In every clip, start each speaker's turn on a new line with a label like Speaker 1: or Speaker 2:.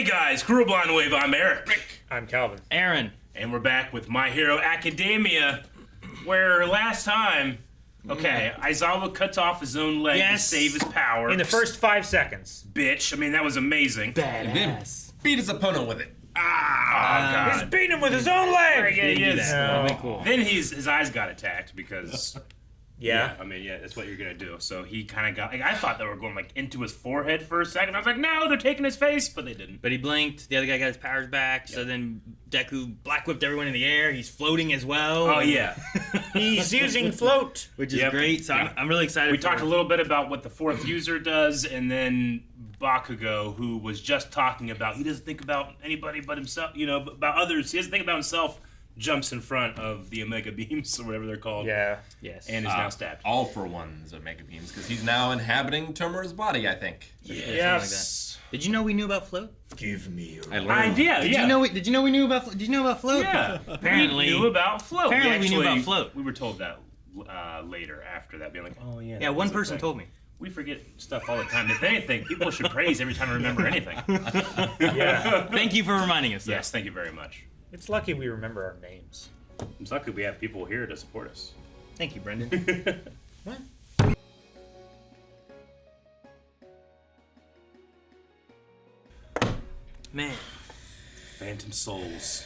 Speaker 1: Hey guys, Crew Blind Wave, I'm Eric.
Speaker 2: I'm Calvin.
Speaker 3: Aaron.
Speaker 1: And we're back with My Hero Academia, where last time, Aizawa cuts off his own leg to save his power.
Speaker 2: In the first 5 seconds.
Speaker 1: Bitch, I mean, that was amazing.
Speaker 3: Badass.
Speaker 4: Then beat his opponent with it.
Speaker 1: Oh, God.
Speaker 2: He's beating him with his own leg!
Speaker 3: That'd be cool.
Speaker 1: Then his eyes got attacked because...
Speaker 2: Yeah.
Speaker 1: That's what you're gonna do. So he kind of got, I thought they were going, into his forehead for a second. I was like, no, they're taking his face, but they didn't.
Speaker 3: But he blinked, the other guy got his powers back, so then Deku black whipped everyone in the air, he's floating as well.
Speaker 1: Oh, yeah.
Speaker 2: He's using float.
Speaker 3: Which is great, so I'm really excited
Speaker 1: We talked a little bit about what the fourth user does, and then Bakugo, who was just talking about, he doesn't think about anybody but himself, about others. He doesn't think about himself. Jumps in front of the Omega Beams, or whatever they're called.
Speaker 2: Yeah.
Speaker 3: Yes.
Speaker 1: And is now stabbed.
Speaker 4: All for one's Omega Beams, because he's now inhabiting Tomura's body, I think.
Speaker 1: Yes.
Speaker 3: Did you know we knew about float?
Speaker 2: Give me your
Speaker 1: idea.
Speaker 3: Did you know we knew about float?
Speaker 1: Yeah.
Speaker 3: Apparently.
Speaker 1: We knew about float.
Speaker 3: Apparently we knew about float.
Speaker 1: We were told that later after that, being like, oh yeah.
Speaker 3: Yeah, one person told me.
Speaker 1: We forget stuff all the time. If anything, people should praise every time I remember anything.
Speaker 2: Yeah.
Speaker 3: Thank you for reminding us.
Speaker 1: Yes, thank you very much.
Speaker 2: It's lucky we remember our names.
Speaker 1: It's lucky we have people here to support us.
Speaker 3: Thank you, Brendan.
Speaker 2: What?
Speaker 3: Man.
Speaker 1: Phantom Souls.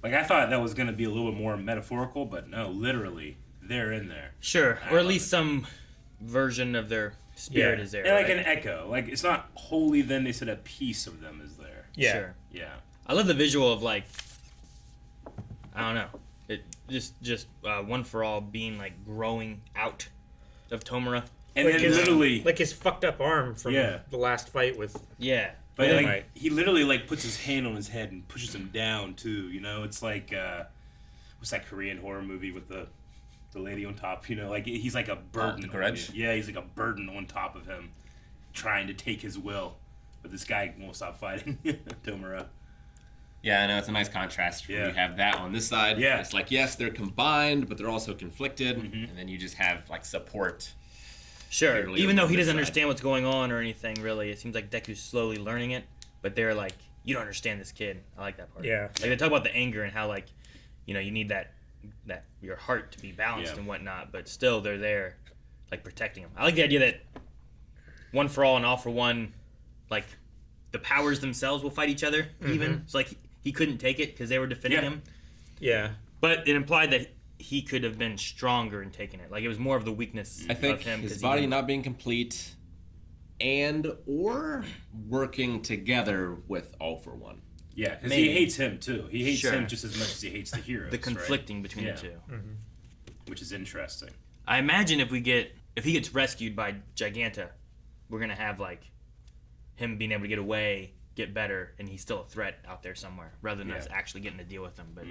Speaker 1: I thought that was going to be a little bit more metaphorical, but no, literally, they're in there.
Speaker 3: Sure, or at least some version of their spirit is there.
Speaker 1: And an echo. It's not wholly then, they said a piece of them is there.
Speaker 2: Yeah.
Speaker 3: Sure.
Speaker 1: Yeah.
Speaker 3: I love the visual of I don't know, it just One for All being growing out of Tomura.
Speaker 1: And then literally...
Speaker 2: Like his fucked up arm from the last fight with...
Speaker 3: Yeah.
Speaker 1: But he literally puts his hand on his head and pushes him down too. It's like what's that Korean horror movie with the lady on top? He's like a burden.
Speaker 4: The Grudge?
Speaker 1: Yeah, he's like a burden on top of him, trying to take his will. But this guy won't stop fighting Tomura.
Speaker 4: Yeah, I know, it's a nice contrast when you have that on this side.
Speaker 1: Yeah.
Speaker 4: It's yes, they're combined, but they're also conflicted. And then you just have support.
Speaker 3: Sure, even though he doesn't understand what's going on or anything, really. It seems like Deku's slowly learning it, but they're you don't understand this kid. I like that part.
Speaker 2: Yeah.
Speaker 3: They talk about the anger and how, you need that your heart to be balanced and whatnot, but still they're there, protecting him. I like the idea that One for All and All for One, the powers themselves will fight each other, even. So, he couldn't take it because they were defending him.
Speaker 2: Yeah.
Speaker 3: But it implied that he could have been stronger in taking it. It was more of the weakness
Speaker 4: I think
Speaker 3: of him.
Speaker 4: his body not being complete or working together with All for One.
Speaker 1: Yeah, because he hates him too. He hates him just as much as he hates the heroes.
Speaker 3: The conflicting between the two.
Speaker 2: Mm-hmm.
Speaker 1: Which is interesting.
Speaker 3: I imagine if he gets rescued by Giganta, we're going to have, him being able to get away, get better, and he's still a threat out there somewhere, rather than us actually getting to deal with him. But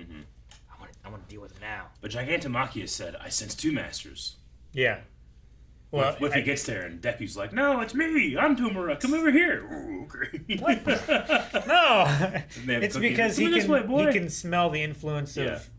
Speaker 3: I want to deal with him now.
Speaker 1: But Gigantomachia said, I sense two masters.
Speaker 2: Yeah. Well,
Speaker 1: What if he gets there and Deku's like, no, it's me. I'm Tomura. Come over here. Ooh, great.
Speaker 2: What? No. It's
Speaker 1: cookies.
Speaker 2: because
Speaker 1: Come this way, boy.
Speaker 2: he can smell the influence of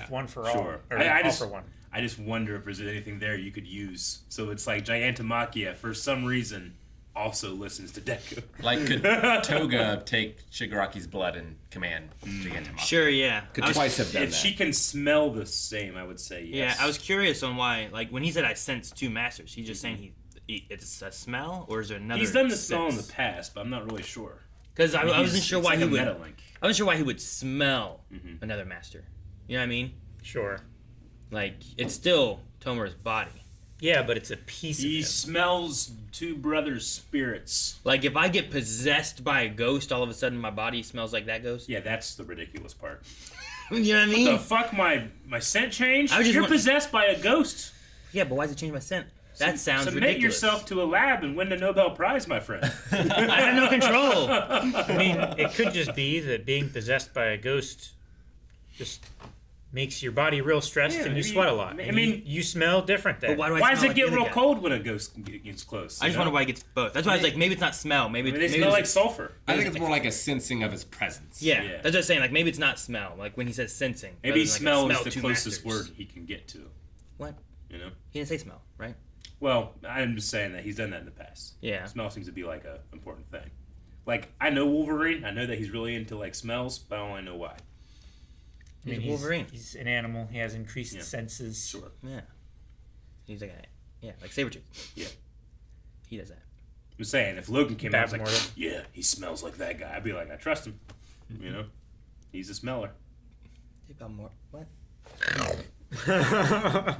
Speaker 2: One for All.
Speaker 1: Sure.
Speaker 2: Or All for One.
Speaker 1: I just wonder if there's anything there you could use. So it's Gigantomachia, for some reason, also listens to Deku.
Speaker 4: Could Toga take Shigaraki's blood and command Gigantomachia?
Speaker 3: Sure, yeah.
Speaker 4: Could twice have done
Speaker 1: If
Speaker 4: that.
Speaker 1: she can smell the same, I would say yes.
Speaker 3: Yeah, I was curious on why, when he said I sense two masters, he's just saying it's a smell, or is there another
Speaker 1: He's done the smell in
Speaker 3: sense?
Speaker 1: the past, but I'm not really sure.
Speaker 3: Because I wasn't sure why he would.
Speaker 1: Meta link.
Speaker 3: I wasn't sure why he would smell another master. You know what I mean?
Speaker 2: Sure.
Speaker 3: It's still Tomura's body.
Speaker 2: Yeah, but it's a piece of
Speaker 1: He
Speaker 2: him.
Speaker 1: smells two brothers' spirits.
Speaker 3: If I get possessed by a ghost, all of a sudden my body smells like that ghost.
Speaker 1: Yeah, that's the ridiculous part.
Speaker 3: You know what I mean?
Speaker 1: The fuck, my scent changed?
Speaker 3: I was just
Speaker 1: You're possessed by a ghost.
Speaker 3: Yeah, but why does it change my scent? That sounds
Speaker 1: Submit
Speaker 3: ridiculous.
Speaker 1: yourself to a lab and win the Nobel Prize, my friend.
Speaker 3: I have no control.
Speaker 2: I mean, it could just be that being possessed by a ghost just makes your body real stressed and you sweat a lot. You smell different then.
Speaker 3: But
Speaker 1: Why does
Speaker 3: smell
Speaker 1: it get
Speaker 3: the other
Speaker 1: real
Speaker 3: guy?
Speaker 1: cold when a ghost gets close?
Speaker 3: I just wonder why he gets both. That's why I was maybe it's not smell. Maybe
Speaker 1: they
Speaker 3: maybe
Speaker 1: smell like
Speaker 3: it's
Speaker 1: sulfur.
Speaker 4: I think it's more like a sensing of his presence.
Speaker 3: Yeah,
Speaker 1: Yeah.
Speaker 3: that's what I was saying. Maybe it's not smell. When he says sensing.
Speaker 1: Maybe
Speaker 3: rather than,
Speaker 1: smell is
Speaker 3: smell
Speaker 1: the
Speaker 3: two
Speaker 1: closest
Speaker 3: masters.
Speaker 1: word he can get to.
Speaker 3: What?
Speaker 1: You know?
Speaker 3: He didn't say smell, right?
Speaker 1: Well, I'm just saying that he's done that in the past.
Speaker 3: Yeah.
Speaker 1: Smell seems to be an important thing. Like, I know Wolverine. I know that he's really into, like, smells, but I don't really know why.
Speaker 2: I mean,
Speaker 3: He's Wolverine.
Speaker 2: He's an animal. He has increased senses.
Speaker 1: Sure.
Speaker 3: Yeah. He's like like Sabretooth.
Speaker 1: Yeah.
Speaker 3: He does that.
Speaker 1: I'm saying, if Logan came out, I was like,
Speaker 2: Mortal.
Speaker 1: yeah, he smells like that guy. I'd be like, I trust him. You know? He's a smeller.
Speaker 3: About more. What?
Speaker 2: I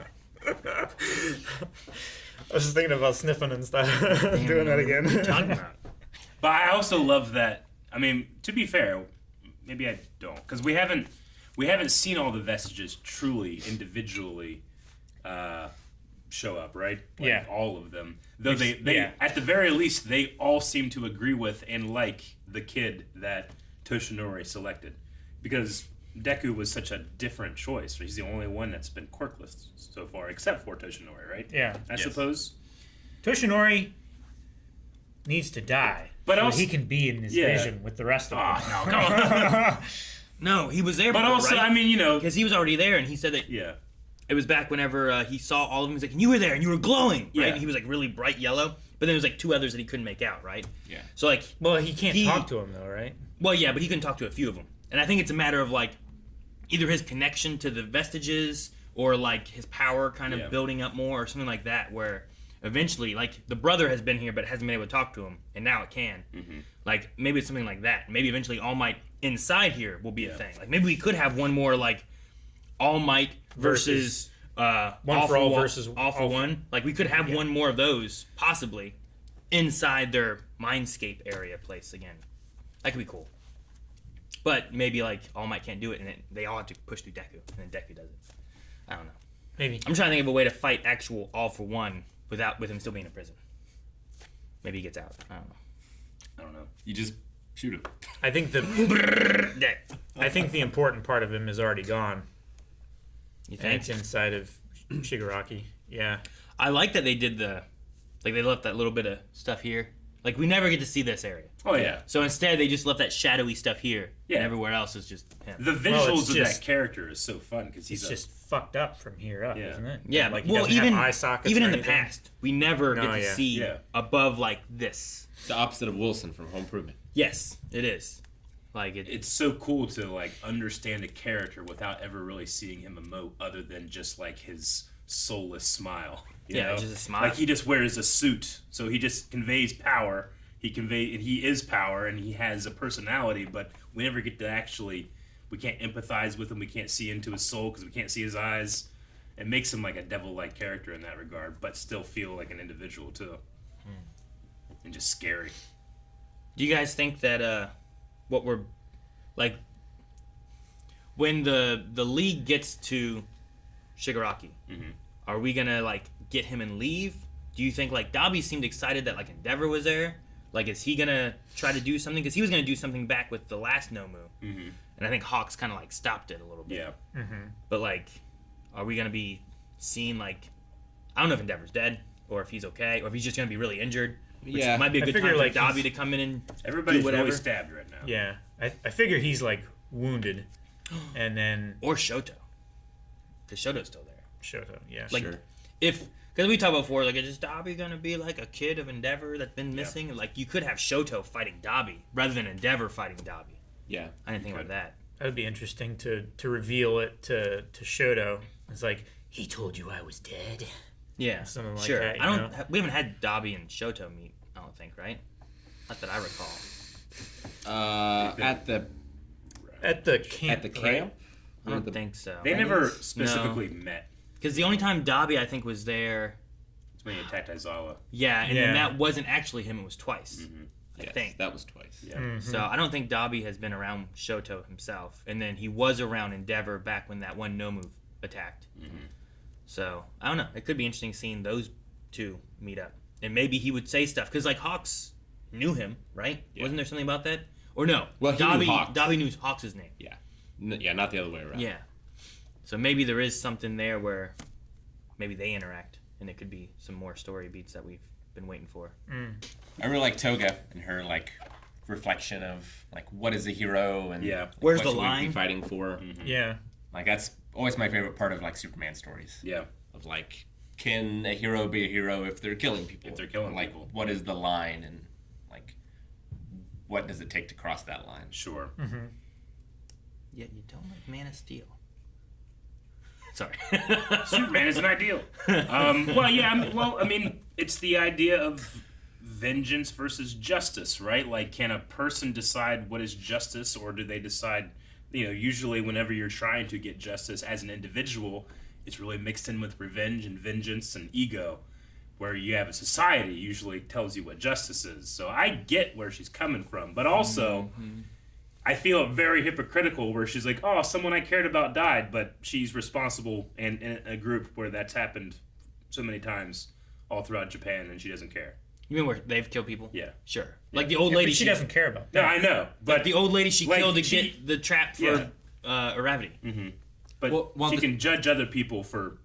Speaker 2: was just thinking about sniffing and stuff. Doing that again.
Speaker 3: What are you talking about?
Speaker 1: But I also love that. I mean, to be fair, maybe I don't, because we haven't seen all the Vestiges truly individually show up, right? Like,
Speaker 2: Yeah.
Speaker 1: all of them. Though they at the very least they all seem to agree with and like the kid that Toshinori selected, because Deku was such a different choice. He's the only one that's been quirkless so far, except for Toshinori, right?
Speaker 2: Yeah.
Speaker 1: I suppose.
Speaker 2: Toshinori needs to die,
Speaker 1: but
Speaker 2: so
Speaker 1: also
Speaker 2: he can be in his vision with the rest of them.
Speaker 1: Oh, no, come on.
Speaker 3: No, he was there.
Speaker 1: But
Speaker 3: before,
Speaker 1: also,
Speaker 3: right?
Speaker 1: I mean,
Speaker 3: because he was already there, and he said that
Speaker 1: yeah.
Speaker 3: it was back whenever he saw all of them. He was like, and you were there, and you were glowing, right?
Speaker 1: Yeah.
Speaker 3: And he was like really bright yellow. But then there was like 2 others that he couldn't make out, right?
Speaker 4: Yeah.
Speaker 3: So like,
Speaker 2: Well, he can't talk to him though, right?
Speaker 3: well, yeah, but he couldn't talk to a few of them. And I think it's a matter of like either his connection to the Vestiges or like his power kind of building up more or something like that, where eventually, like, the brother has been here but hasn't been able to talk to him, and now it can. Mm-hmm. Like, maybe it's something like that. Maybe eventually All Might inside here will be a thing. Like, maybe we could have one more, like, All Might versus
Speaker 2: One for All versus
Speaker 3: All for One. Like, we could have one more of those, possibly, inside their Mindscape area place again. That could be cool. But maybe, like, All Might can't do it, and they all have to push through Deku, and then Deku does it. I don't know.
Speaker 2: Maybe.
Speaker 3: I'm trying to think of a way to fight actual All for One with him still being in prison. Maybe he gets out. I don't know.
Speaker 4: You just shoot him.
Speaker 2: I think the important part of him is already gone.
Speaker 3: You
Speaker 2: And
Speaker 3: think?
Speaker 2: it's inside of Shigaraki. Yeah.
Speaker 3: I like that they did they left that little bit of stuff here. Like, we never get to see this area.
Speaker 1: Oh, yeah.
Speaker 3: So instead, they just left that shadowy stuff here.
Speaker 1: Yeah.
Speaker 3: And everywhere else is just him.
Speaker 1: The visuals of that character is so fun because he's
Speaker 2: It's just fucked up from here up, isn't it?
Speaker 3: Yeah,
Speaker 2: Like, he
Speaker 3: well,
Speaker 2: doesn't
Speaker 3: even
Speaker 2: have eye sockets
Speaker 3: even
Speaker 2: or
Speaker 3: in the
Speaker 2: anything.
Speaker 3: past, we never get to see above like this.
Speaker 4: It's the opposite of Wilson from Home Improvement.
Speaker 3: Yes, it is. Like
Speaker 1: it's so cool to like understand a character without ever really seeing him emote, other than just like his soulless smile. You know?
Speaker 3: Just a smile.
Speaker 1: Like he just wears a suit, so he just conveys power. He is power, and he has a personality, but we never get to actually. We can't empathize with him. We can't see into his soul because we can't see his eyes. It makes him like a devil-like character in that regard, but still feel like an individual too, and just scary.
Speaker 3: Do you guys think that what we're like when the league gets to Shigaraki, are we gonna like get him and leave? Do you think like Dabi seemed excited that like Endeavor was there? Like, is he gonna try to do something? Because he was gonna do something back with the last Nomu, and I think Hawks kind of like stopped it a little bit.
Speaker 1: Yeah.
Speaker 3: But like, are we gonna be seeing like, I don't know if Endeavor's dead or if he's okay or if he's just gonna be really injured. Which might be a good time for Dabi to come in and
Speaker 1: everybody's
Speaker 3: do whatever.
Speaker 1: really stabbed right now.
Speaker 2: Yeah, I figure he's like wounded, and then
Speaker 3: or Shoto, because Shoto's still there.
Speaker 2: Shoto, yeah,
Speaker 3: like,
Speaker 2: sure.
Speaker 3: Because we talked about before, like, is Dabi gonna be like a kid of Endeavor that's been missing? Like, you could have Shoto fighting Dabi rather than Endeavor fighting Dabi.
Speaker 4: Yeah,
Speaker 3: I didn't think about that.
Speaker 2: That would be interesting to reveal it to Shoto. It's like, he told you I was dead.
Speaker 3: Yeah,
Speaker 2: something like
Speaker 3: sure.
Speaker 2: that.
Speaker 3: We haven't had Dabi and Shoto meet. I don't think, right? Not that I recall.
Speaker 4: At the
Speaker 2: camp.
Speaker 4: camp.
Speaker 3: I don't think so.
Speaker 1: They never specifically met.
Speaker 3: Because the only time Dabi, I think, was there.
Speaker 1: It's when he attacked Aizawa.
Speaker 3: Yeah, and then that wasn't actually him. It was twice. I think
Speaker 4: that was twice.
Speaker 1: Yeah.
Speaker 3: So I don't think Dabi has been around Shoto himself, and then he was around Endeavor back when that one Nomu attacked. So I don't know. It could be interesting seeing those two meet up, and maybe he would say stuff because like Hawks knew him, right? Yeah. Wasn't there something about that? Or no?
Speaker 4: Well,
Speaker 3: Dabi knew Hawks' name.
Speaker 4: Yeah, yeah, not the other way around.
Speaker 3: Yeah. So maybe there is something there where maybe they interact, and it could be some more story beats that we've been waiting for.
Speaker 4: I really like Toga and her like reflection of like what is a hero and
Speaker 3: where's
Speaker 4: what
Speaker 3: the line
Speaker 4: we be fighting for.
Speaker 2: Yeah,
Speaker 4: like that's always my favorite part of like Superman stories.
Speaker 1: Yeah,
Speaker 4: of like can a hero be a hero if they're killing people?
Speaker 1: If they're killing
Speaker 4: like
Speaker 1: people.
Speaker 4: What is the line and like what does it take to cross that line?
Speaker 1: Sure.
Speaker 2: Mm-hmm.
Speaker 3: Yet you don't like Man of Steel. Sorry.
Speaker 1: Superman is an ideal. I mean, it's the idea of vengeance versus justice, right? Like, can a person decide what is justice, or do they decide, usually whenever you're trying to get justice as an individual, it's really mixed in with revenge and vengeance and ego, where you have a society usually tells you what justice is. So I get where she's coming from, but also I feel very hypocritical where she's like, oh, someone I cared about died, but she's responsible and in a group where that's happened so many times all throughout Japan, and she doesn't care.
Speaker 3: You mean where they've killed people?
Speaker 1: Yeah.
Speaker 3: Sure. Like the old lady.
Speaker 2: She doesn't care about
Speaker 1: No,
Speaker 2: that.
Speaker 1: I know. But
Speaker 3: The old lady she
Speaker 1: like,
Speaker 3: killed to get the trap for Uravity.
Speaker 1: Mm-hmm. But
Speaker 4: Well,
Speaker 1: she can judge other people for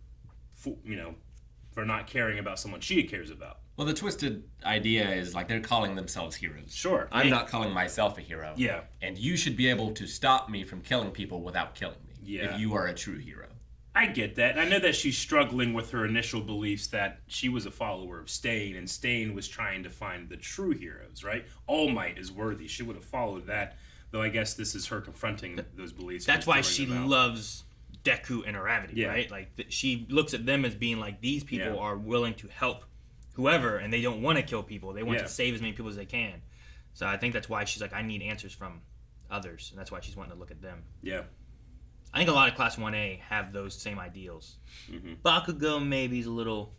Speaker 1: not caring about someone she cares about.
Speaker 4: Well, the twisted idea is like they're calling themselves heroes.
Speaker 1: Sure.
Speaker 4: I'm not calling myself a hero.
Speaker 1: Yeah.
Speaker 4: And you should be able to stop me from killing people without killing me.
Speaker 1: Yeah.
Speaker 4: If you are a true hero.
Speaker 1: I get that. I know that she's struggling with her initial beliefs that she was a follower of Stain, and Stain was trying to find the true heroes, right? All Might is worthy. She would have followed that, though I guess this is her confronting those beliefs.
Speaker 3: That's why
Speaker 1: and
Speaker 3: she
Speaker 1: throwing them out.
Speaker 3: loves Deku and Uravity, right? Like she looks at them as being like, these people are willing to help whoever, and they don't want to kill people. They want to save as many people as they can. So I think that's why she's like, I need answers from others, and that's why she's wanting to look at them.
Speaker 1: Yeah.
Speaker 3: I think a lot of Class 1A have those same ideals.
Speaker 1: Mm-hmm.
Speaker 3: Bakugo maybe is a little...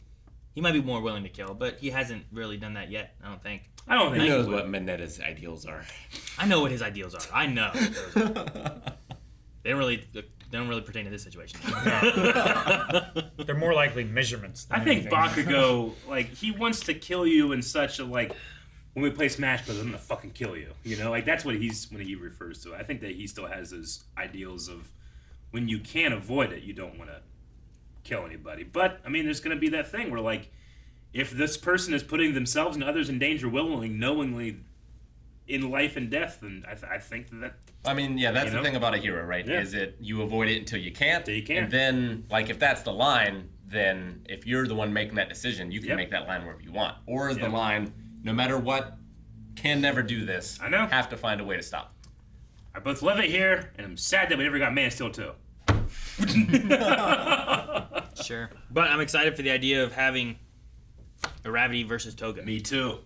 Speaker 3: He might be more willing to kill, but he hasn't really done that yet, I don't think.
Speaker 1: I don't think
Speaker 4: Who knows
Speaker 1: he would.
Speaker 4: what Manetta's ideals are?
Speaker 3: I know what his ideals are. I know. They don't really pertain to this situation.
Speaker 2: They're more likely measurements.
Speaker 1: I think Bakugo, like, he wants to kill you in such a, like, when we play Smash Bros., I'm gonna fucking kill you. Like, that's what when he refers to it. I think that he still has those ideals of when you can't avoid it, you don't want to kill anybody. But, I mean, there's gonna be that thing where, like, if this person is putting themselves and others in danger willingly, knowingly, in life and death, then I think that...
Speaker 4: I mean, yeah, that's the thing about a hero, right?
Speaker 1: Yeah.
Speaker 4: Is it you avoid it until you can't.
Speaker 1: Until you can't.
Speaker 4: And then, like, if that's the line, then if you're the one making that decision, you can
Speaker 1: Yep.
Speaker 4: make that line wherever you want. Or is
Speaker 1: Yep.
Speaker 4: the line, no matter what, can never do this.
Speaker 1: I know.
Speaker 4: Have to find a way to stop.
Speaker 1: I both love it here, and I'm sad that we never got Man of Steel 2.
Speaker 3: Sure. But I'm excited for the idea of having Uravity versus Toga.
Speaker 1: Me too.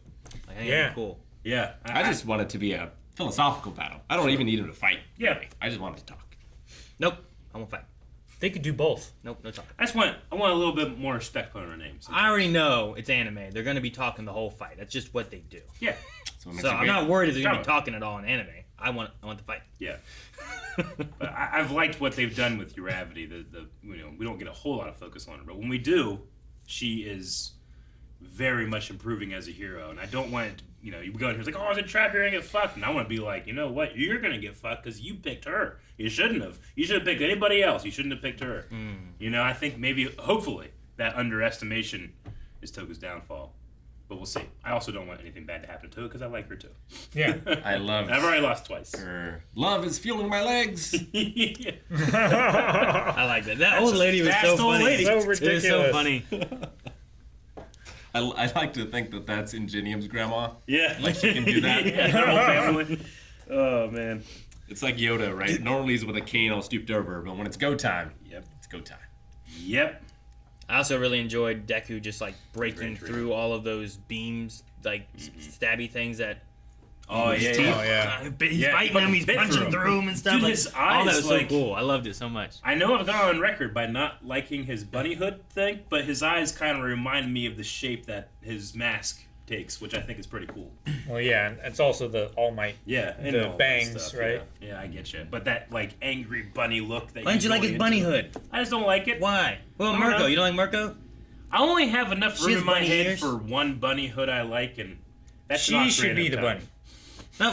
Speaker 3: I think that'd be cool.
Speaker 1: Yeah.
Speaker 4: I just want it to be a philosophical battle. I don't even need him to fight.
Speaker 1: Yeah.
Speaker 4: I just want him to talk.
Speaker 3: Nope. I won't fight.
Speaker 2: They could do both.
Speaker 3: Nope, no talk.
Speaker 1: I want a little bit more respect put on our names.
Speaker 3: I already know it's anime. They're going to be talking the whole fight. That's just what they do.
Speaker 1: Yeah.
Speaker 4: So, it makes
Speaker 3: So
Speaker 4: it
Speaker 3: I'm
Speaker 4: great.
Speaker 3: not worried if they're going to be
Speaker 1: Come on.
Speaker 3: talking at all in anime. I want the fight.
Speaker 1: Yeah. But I've liked what they've done with Uravity. We don't get a whole lot of focus on her, but when we do, she is very much improving as a hero. And I don't want it. You go in here, it's like, oh, it's a trap, you're gonna get fucked. And I want to be like, you know what, you're gonna get fucked because you picked her. You shouldn't have. You should have picked anybody else. You shouldn't have picked her. I think maybe, hopefully, that underestimation is Toga's downfall. But we'll see. I also don't want anything bad to happen to Toga because I like her too.
Speaker 2: Yeah.
Speaker 4: I love
Speaker 1: I've already lost twice.
Speaker 4: her. Love is fueling my legs.
Speaker 3: I like that. That old lady was
Speaker 1: fast
Speaker 3: so
Speaker 1: old
Speaker 3: funny.
Speaker 1: lady.
Speaker 2: So
Speaker 3: It was so
Speaker 2: ridiculous.
Speaker 3: funny.
Speaker 4: I like to think that that's Ingenium's grandma.
Speaker 1: Yeah.
Speaker 4: Like she can do that.
Speaker 1: Yeah, their whole family. Oh, man.
Speaker 4: It's like Yoda, right? Normally he's with a cane all stooped over, but when it's go time,
Speaker 1: Yep.
Speaker 4: it's go time.
Speaker 1: Yep.
Speaker 3: I also really enjoyed Deku just like breaking
Speaker 1: Great tree.
Speaker 3: through all of those beams, like stabby things that.
Speaker 1: Oh, yeah.
Speaker 3: Teeth.
Speaker 1: Yeah.
Speaker 3: He's
Speaker 1: Yeah,
Speaker 3: fighting
Speaker 1: he
Speaker 3: them, he's
Speaker 1: bit
Speaker 3: punching
Speaker 1: through 'em.
Speaker 3: through them and stuff.
Speaker 1: Dude,
Speaker 3: like,
Speaker 1: his
Speaker 3: all that
Speaker 1: eyes,
Speaker 3: was
Speaker 1: like-
Speaker 3: so cool. I loved it so much.
Speaker 1: I know I've gone on record by not liking his bunny hood thing, but his eyes kind of remind me of the shape that his mask takes, which I think is pretty cool.
Speaker 2: Well, yeah, and it's also the All Might.
Speaker 1: Yeah, and
Speaker 2: The
Speaker 1: all that
Speaker 2: bangs,
Speaker 1: stuff,
Speaker 2: right?
Speaker 1: Yeah, I get you. But that like angry bunny look that.
Speaker 3: Why don't you like his bunny hood?
Speaker 1: I just don't like it.
Speaker 3: Why? Well,
Speaker 1: I don't know.
Speaker 3: Mirko, you don't like Mirko?
Speaker 1: I only have enough
Speaker 3: She
Speaker 1: room
Speaker 3: has
Speaker 1: in my
Speaker 3: bunny
Speaker 1: head
Speaker 3: ears.
Speaker 1: for one bunny hood I like, and that's
Speaker 2: She
Speaker 1: not
Speaker 2: should be
Speaker 1: creative
Speaker 2: the
Speaker 1: time.
Speaker 2: bunny.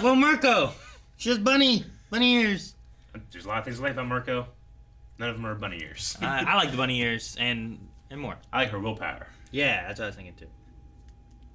Speaker 3: Well, Mirko. She has bunny ears.
Speaker 1: There's a lot of things I like about Mirko. None of them are bunny ears.
Speaker 3: I like the bunny ears and more.
Speaker 1: I like her willpower.
Speaker 3: Yeah, that's what I was thinking too.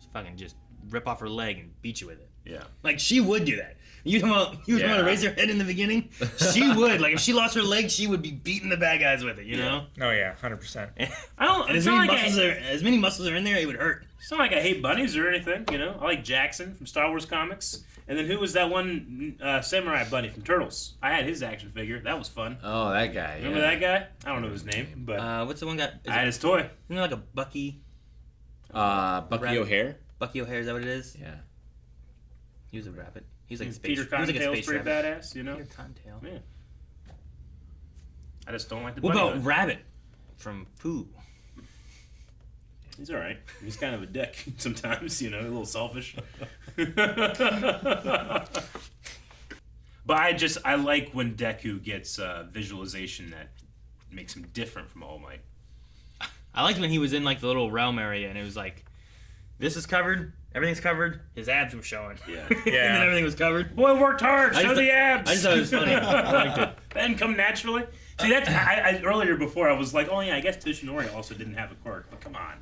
Speaker 3: She fucking just rip off her leg and beat you with it.
Speaker 1: Yeah.
Speaker 3: Like she would do that. You want to
Speaker 1: Yeah.
Speaker 3: raise her head in the beginning? She would. Like if she lost her leg, she would be beating the bad guys with it. You know.
Speaker 2: Oh yeah, 100%.
Speaker 1: I don't.
Speaker 3: And
Speaker 1: It's
Speaker 3: as
Speaker 1: not,
Speaker 3: many
Speaker 1: like
Speaker 3: as many muscles are in there, it would hurt.
Speaker 1: it's not like I hate bunnies or anything. I like Jackson from Star Wars comics, And then who was that one samurai bunny from Turtles? I had his action figure. That was fun.
Speaker 4: Oh, that guy.
Speaker 1: Remember that guy? I don't know his name, but
Speaker 3: What's the one guy?
Speaker 1: I had his toy.
Speaker 3: Isn't it like a Bucky?
Speaker 4: Bucky
Speaker 3: Rabbit.
Speaker 4: O'Hare?
Speaker 3: Bucky O'Hare, is that what it is?
Speaker 4: Yeah.
Speaker 3: He was a rabbit. He's like a space.
Speaker 1: Peter
Speaker 3: He was like a
Speaker 1: Cottontail's
Speaker 3: space
Speaker 1: pretty
Speaker 3: rabbit.
Speaker 1: badass, you know?
Speaker 3: Peter Cottontail.
Speaker 1: Yeah. I just don't like the
Speaker 3: What
Speaker 1: bunny
Speaker 3: about
Speaker 1: hood.
Speaker 3: Rabbit from Pooh?
Speaker 1: He's all right. He's kind of a dick sometimes, you know, a little selfish. But I like when Deku gets visualization that makes him different from All Might.
Speaker 3: I liked when he was in like the little realm area and it was like, this is covered, everything's covered, his abs were showing.
Speaker 1: Yeah.
Speaker 3: And then everything was covered.
Speaker 1: Boy worked hard.
Speaker 3: I
Speaker 1: Show
Speaker 3: just
Speaker 1: the abs.
Speaker 3: I just thought it was funny. I liked it.
Speaker 1: Then come naturally. See, that's I earlier before I was like, oh yeah, I guess Toshinori also didn't have a quirk, but come on,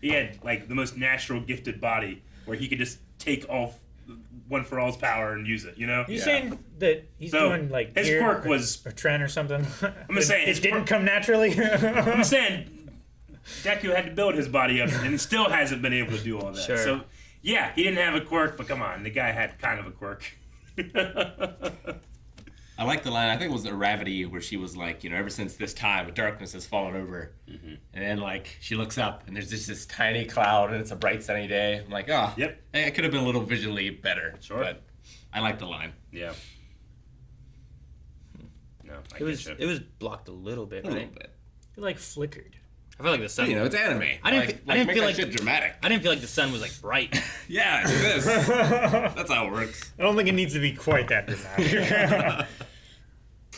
Speaker 1: he had like the most natural gifted body where he could just take all One for All's power and use it. You know.
Speaker 2: You saying that he's
Speaker 1: So,
Speaker 2: doing like
Speaker 1: his
Speaker 2: gear
Speaker 1: quirk was-
Speaker 2: or Tren or something?
Speaker 1: I'm just saying,
Speaker 2: it
Speaker 1: his
Speaker 2: didn't
Speaker 1: quirk-
Speaker 2: come naturally.
Speaker 1: I'm saying Deku had to build his body up and still hasn't been able to do all that.
Speaker 3: Sure.
Speaker 1: So yeah, he didn't have a quirk, but come on, the guy had kind of a quirk.
Speaker 4: I like the line, I think it was Aravity, where she was like, you know, ever since this time, darkness has fallen over. Mm-hmm. And then, like, she looks up, and there's just this tiny cloud, and it's a bright, sunny day. I'm like, oh,
Speaker 1: Yep.
Speaker 4: Hey, it could have been a little visually better.
Speaker 1: Sure.
Speaker 4: But I like the line.
Speaker 1: Yeah. No, I
Speaker 3: It was
Speaker 1: get
Speaker 3: it was blocked a little bit,
Speaker 4: A
Speaker 3: right?
Speaker 4: little bit.
Speaker 2: It like flickered.
Speaker 3: I feel like the sun.
Speaker 4: You know, it's anime.
Speaker 3: I didn't
Speaker 4: make
Speaker 3: feel
Speaker 4: that
Speaker 3: like-
Speaker 4: shit dramatic.
Speaker 3: I didn't feel like the sun was like bright.
Speaker 4: Yeah, it is. That's how it works.
Speaker 2: I don't think it needs to be quite that dramatic.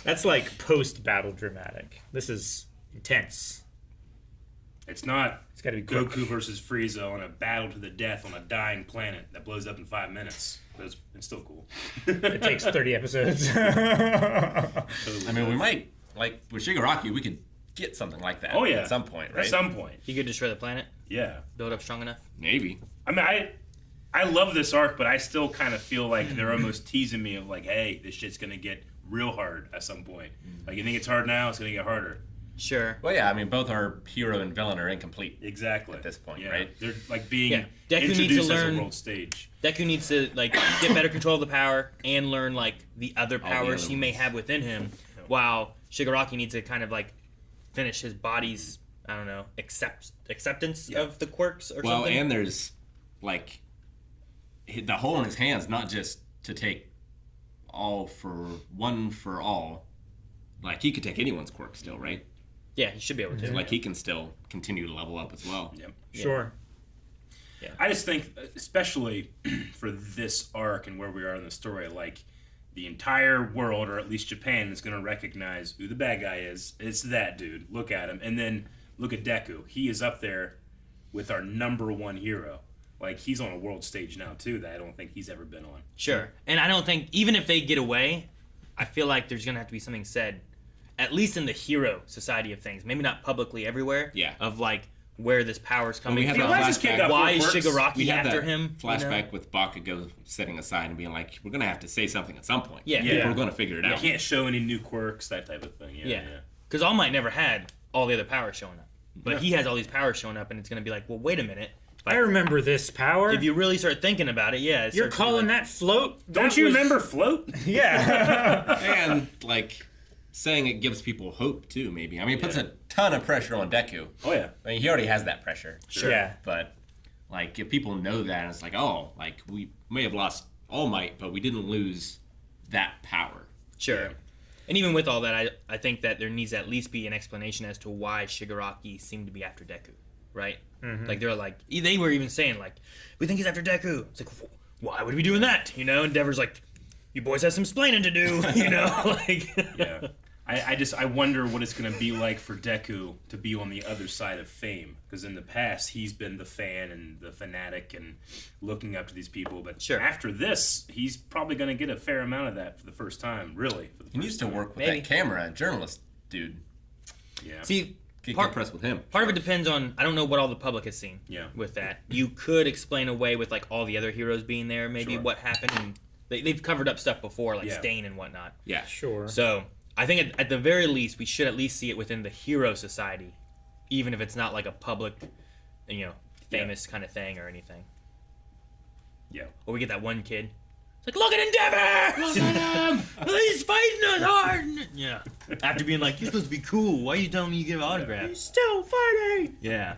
Speaker 2: That's like post-battle dramatic. This is intense.
Speaker 1: It's not
Speaker 2: It's got to be quick.
Speaker 1: Goku versus Frieza on a battle to the death on a dying planet that blows up in 5 minutes. But it's still cool.
Speaker 2: It takes 30 episodes.
Speaker 4: I mean, we might, like, with Shigaraki, we could get something like that
Speaker 1: Oh yeah.
Speaker 4: at some point, right?
Speaker 1: At some point.
Speaker 3: He could destroy the planet,
Speaker 1: Yeah.
Speaker 3: build up strong enough.
Speaker 4: Maybe.
Speaker 1: I mean, I love this arc, but I still kind of feel like they're almost teasing me of like, hey, this shit's gonna get real hard at some point. Like, you think it's hard now, it's gonna get harder.
Speaker 3: Sure.
Speaker 4: Well, yeah, I mean, both our hero and villain are incomplete.
Speaker 1: Exactly.
Speaker 4: At this point,
Speaker 1: yeah.
Speaker 4: right?
Speaker 1: They're like being
Speaker 3: Yeah. Deku needs to
Speaker 1: introduced as
Speaker 3: learn-
Speaker 1: a world stage.
Speaker 3: Deku needs to like get better control of the power and learn like the other
Speaker 4: the
Speaker 3: powers
Speaker 4: other
Speaker 3: he may
Speaker 4: ones.
Speaker 3: have within him, while Shigaraki needs to kind of like finish his body's acceptance
Speaker 1: Yeah.
Speaker 3: of the quirks or
Speaker 4: Well,
Speaker 3: something.
Speaker 4: and there's, like, the hole in his hand's not just to take all for one for all. Like, he could take anyone's quirk still, right?
Speaker 3: yeah, he should be able to.
Speaker 4: Like, he can still continue to level up as well.
Speaker 1: Yep.
Speaker 2: Sure.
Speaker 1: I just think, especially for this arc and where we are in the story, like the entire world, or at least Japan, is going to recognize who the bad guy is. It's that dude. Look at him. And then look at Deku. He is up there with our number one hero. Like, he's on a world stage now, too, that I don't think he's ever been on.
Speaker 3: Sure. And I don't think, even if they get away, I feel like there's going to have to be something said, at least in the hero society of things. Maybe not publicly everywhere.
Speaker 4: Yeah.
Speaker 3: Of, like, where this power's coming
Speaker 4: we have
Speaker 3: from.
Speaker 4: that
Speaker 1: Why is this kid got
Speaker 3: Why
Speaker 1: four
Speaker 3: is
Speaker 1: quirks?
Speaker 3: Shigaraki
Speaker 4: We have
Speaker 3: after
Speaker 4: that
Speaker 3: him?
Speaker 4: flashback with Bakugo sitting aside and being like, we're going to have to say something at some point.
Speaker 3: Yeah.
Speaker 1: Yeah.
Speaker 4: We're going to figure it
Speaker 1: You
Speaker 4: out.
Speaker 1: can't show any new quirks, that type of thing.
Speaker 3: Yeah. Because All Might never had all the other powers showing up. But
Speaker 1: Yeah.
Speaker 3: he has all these powers showing up, and it's going to be like, well, wait a minute.
Speaker 2: I remember this power.
Speaker 3: If you really start thinking about it, yeah.
Speaker 2: You're calling that float?
Speaker 1: Don't
Speaker 2: That
Speaker 1: you
Speaker 2: was-
Speaker 1: remember Float?
Speaker 2: Yeah.
Speaker 4: And, like, saying it gives people hope, too, maybe. I mean, it puts a ton of pressure on Deku.
Speaker 1: Oh, yeah.
Speaker 4: I mean, he already has that pressure.
Speaker 1: Sure.
Speaker 2: Yeah.
Speaker 4: But, like, if people know that, it's like, oh, like, we may have lost All Might, but we didn't lose that power.
Speaker 3: Sure.
Speaker 1: Yeah.
Speaker 3: And even with all that, I think that there needs to at least be an explanation as to why Shigaraki seemed to be after Deku, right?
Speaker 2: Mm-hmm.
Speaker 3: Like, they're like, they were even saying, like, we think he's after Deku. It's like, why would we be doing that? You know, and Dever's like, you boys have some explaining to do, you know? Like,
Speaker 1: Yeah. I wonder what it's going to be like for Deku to be on the other side of fame. Because in the past, he's been the fan and the fanatic and looking up to these people. But
Speaker 3: Sure.
Speaker 1: after this, he's probably going to get a fair amount of that for the first time, really. For the
Speaker 4: He
Speaker 1: first
Speaker 4: needs to
Speaker 1: time.
Speaker 4: work with
Speaker 3: Maybe.
Speaker 4: that camera, journalist dude.
Speaker 1: Yeah.
Speaker 3: see,
Speaker 4: Get
Speaker 3: part,
Speaker 4: impressed with him.
Speaker 3: part of it depends on, I don't know what all the public has seen
Speaker 1: Yeah.
Speaker 3: with that. You could explain away with, like, all the other heroes being there, maybe
Speaker 1: Sure.
Speaker 3: what happened. And they've covered up stuff before, like
Speaker 1: Yeah.
Speaker 3: Stain and whatnot.
Speaker 4: Yeah.
Speaker 2: Sure.
Speaker 3: So I think at the very least, we should at least see it within the hero society, even if it's not like a public, famous kind of thing or anything.
Speaker 1: Yeah.
Speaker 3: Or we get that one kid It's like, look at Endeavor! Look at him! He's fighting us hard! Yeah. After being like, you're supposed to be cool. Why are you telling me you give autographs?
Speaker 2: He's still fighting.
Speaker 3: Yeah.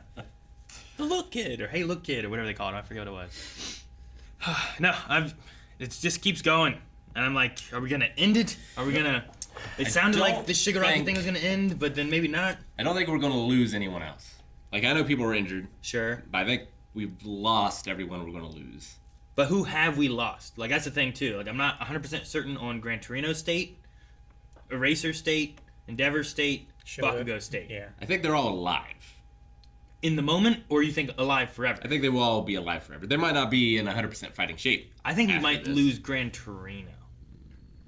Speaker 3: The look kid, or hey look kid, or whatever they call it. I forget what it was. No, it just keeps going. And I'm like, are we gonna end it? Are we gonna... It sounded like the Shigaraki thing was gonna end, but then maybe not.
Speaker 4: I don't think we're gonna lose anyone else. Like, I know people were injured,
Speaker 3: Sure.
Speaker 4: but I think we've lost everyone we're gonna lose.
Speaker 3: But who have we lost? Like, that's the thing, too. Like, I'm not 100% certain on Gran Torino State, Eraser State, Endeavor State, Bakugo State.
Speaker 2: Yeah.
Speaker 4: I think they're all alive.
Speaker 3: In the moment, or you think alive forever?
Speaker 4: I think they will all be alive forever. They might not be in 100% fighting shape.
Speaker 3: I think we
Speaker 4: after
Speaker 3: might
Speaker 4: this.
Speaker 3: lose Gran Torino.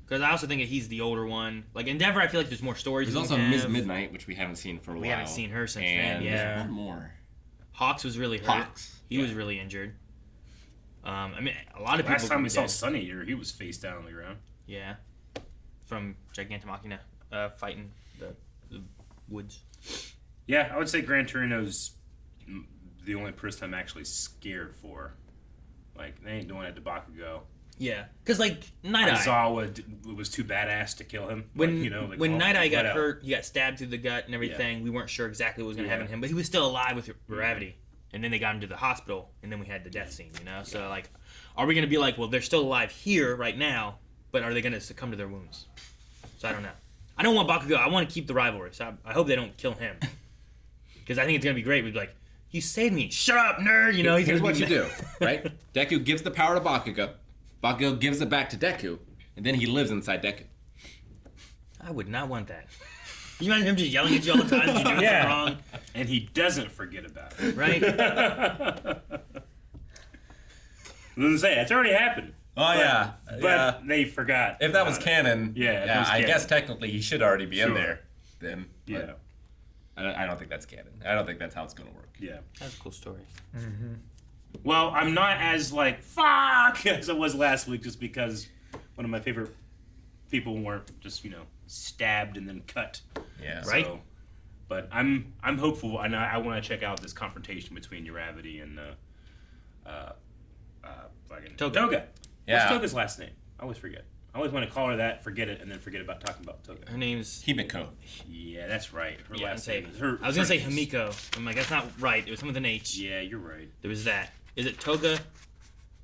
Speaker 3: Because I also think that he's the older one. Like, Endeavor, I feel like there's more stories.
Speaker 4: There's
Speaker 3: we
Speaker 4: also
Speaker 3: have.
Speaker 4: Ms. Midnight, which we haven't seen for a while.
Speaker 3: We haven't seen her since
Speaker 4: and
Speaker 3: then, yeah.
Speaker 4: there's one more.
Speaker 3: Hawks was really hurt.
Speaker 4: Hawks.
Speaker 3: He was really injured. I mean, a lot of people...
Speaker 1: Last time we
Speaker 3: could be
Speaker 1: saw
Speaker 3: dead.
Speaker 1: Sunny here, he was face down on the ground.
Speaker 3: Yeah. From Gigantomachina, fighting the woods.
Speaker 1: Yeah, I would say Gran Torino's the only person I'm actually scared for. Like, they ain't doing it to Bakugo.
Speaker 3: Yeah. Because, like, Night Eye.
Speaker 1: Aizawa was too badass to kill him.
Speaker 3: When,
Speaker 1: like,
Speaker 3: when Night Eye got
Speaker 1: let out.
Speaker 3: hurt, he got stabbed through the gut and everything. We weren't sure exactly what was going to happen to him, but he was still alive with gravity. And then they got him to the hospital, and then we had the death scene, you know? So, like, are we going to be like, well, they're still alive here right now, but are they going to succumb to their wounds? So I don't know. I don't want Bakugo. I want to keep the rivalry, so I hope they don't kill him. Because I think it's going to be great. We'd be like, you saved me. Shut up, nerd. You know, he's
Speaker 4: Here's
Speaker 3: gonna
Speaker 4: what
Speaker 3: be
Speaker 4: you
Speaker 3: mad.
Speaker 4: do, right? Deku gives the power to Bakugo. Bakugo gives it back to Deku, and then he lives inside Deku.
Speaker 3: I would not want that. Can you imagine him just yelling at you all the time that you're doing
Speaker 2: Yeah.
Speaker 3: something wrong?
Speaker 1: And he doesn't forget about it.
Speaker 3: Right?
Speaker 1: Let's say it's already happened.
Speaker 4: Oh,
Speaker 1: But they forgot.
Speaker 4: If that was
Speaker 1: about it.
Speaker 4: canon,
Speaker 1: Yeah, if it was
Speaker 4: I
Speaker 1: canon.
Speaker 4: guess technically he should already be in
Speaker 1: Sure.
Speaker 4: there then. but
Speaker 1: Yeah.
Speaker 4: I don't think that's canon. I don't think that's how it's going to work.
Speaker 1: Yeah.
Speaker 3: That's a cool story.
Speaker 1: Well, I'm not as like fuck as I was last week, just because one of my favorite people weren't just stabbed and then cut.
Speaker 4: Yeah.
Speaker 3: Right.
Speaker 1: So, but I'm hopeful, and I want to check out this confrontation between Uravity and fucking
Speaker 3: Toga.
Speaker 4: Yeah.
Speaker 1: What's Toga's last name? I always forget. I always want to call her that, forget it, and then forget about talking about Toga.
Speaker 3: Her name's...
Speaker 4: Himiko.
Speaker 1: Yeah, that's right. Her
Speaker 3: Yeah,
Speaker 1: last
Speaker 3: I
Speaker 1: name. Her,
Speaker 3: was going to say
Speaker 1: her-
Speaker 3: Himiko. I'm like, that's not right. It was something with an H.
Speaker 1: Yeah, you're right.
Speaker 3: There was that. Is it Toga?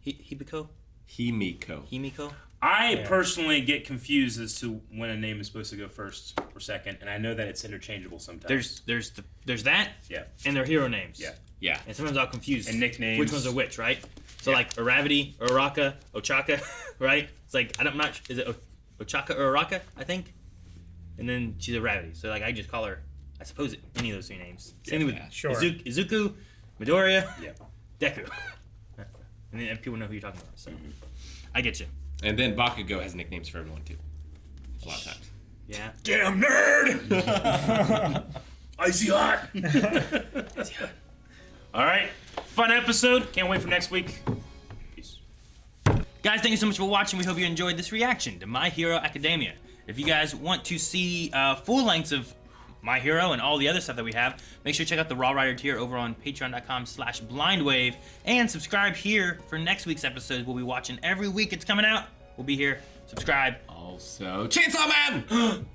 Speaker 3: Hibiko? Himiko?
Speaker 1: I personally get confused as to when a name is supposed to go first or second, and I know that it's interchangeable sometimes.
Speaker 3: There's that,
Speaker 1: yeah,
Speaker 3: and their hero names.
Speaker 1: yeah.
Speaker 4: Yeah.
Speaker 3: And sometimes I'll confuse
Speaker 1: And nicknames.
Speaker 3: which ones are which, right? So
Speaker 1: Yeah.
Speaker 3: like Uravity, Uraraka, Ochaka, right? It's like I'm not. Is it Ochaka or Uraraka? I think. And then she's Uravity, so like I just call her. I suppose any of those three names. Same thing with
Speaker 2: Sure.
Speaker 3: Izuku, Midoriya,
Speaker 1: Yeah.
Speaker 3: Deku, and then people know who you're talking about. So I get you.
Speaker 4: And then Bakugo has nicknames for everyone too. A lot of times.
Speaker 3: Yeah.
Speaker 1: Damn nerd! Icy hot! All right. Fun episode. Can't wait for next week. Peace.
Speaker 3: Guys, thank you so much for watching. We hope you enjoyed this reaction to My Hero Academia. If you guys want to see full lengths of My Hero and all the other stuff that we have, make sure to check out the Raw Rider tier over on patreon.com/blindwave and subscribe here for next week's episode. We'll be watching every week it's coming out. We'll be here. Subscribe.
Speaker 4: Also, Chainsaw Man!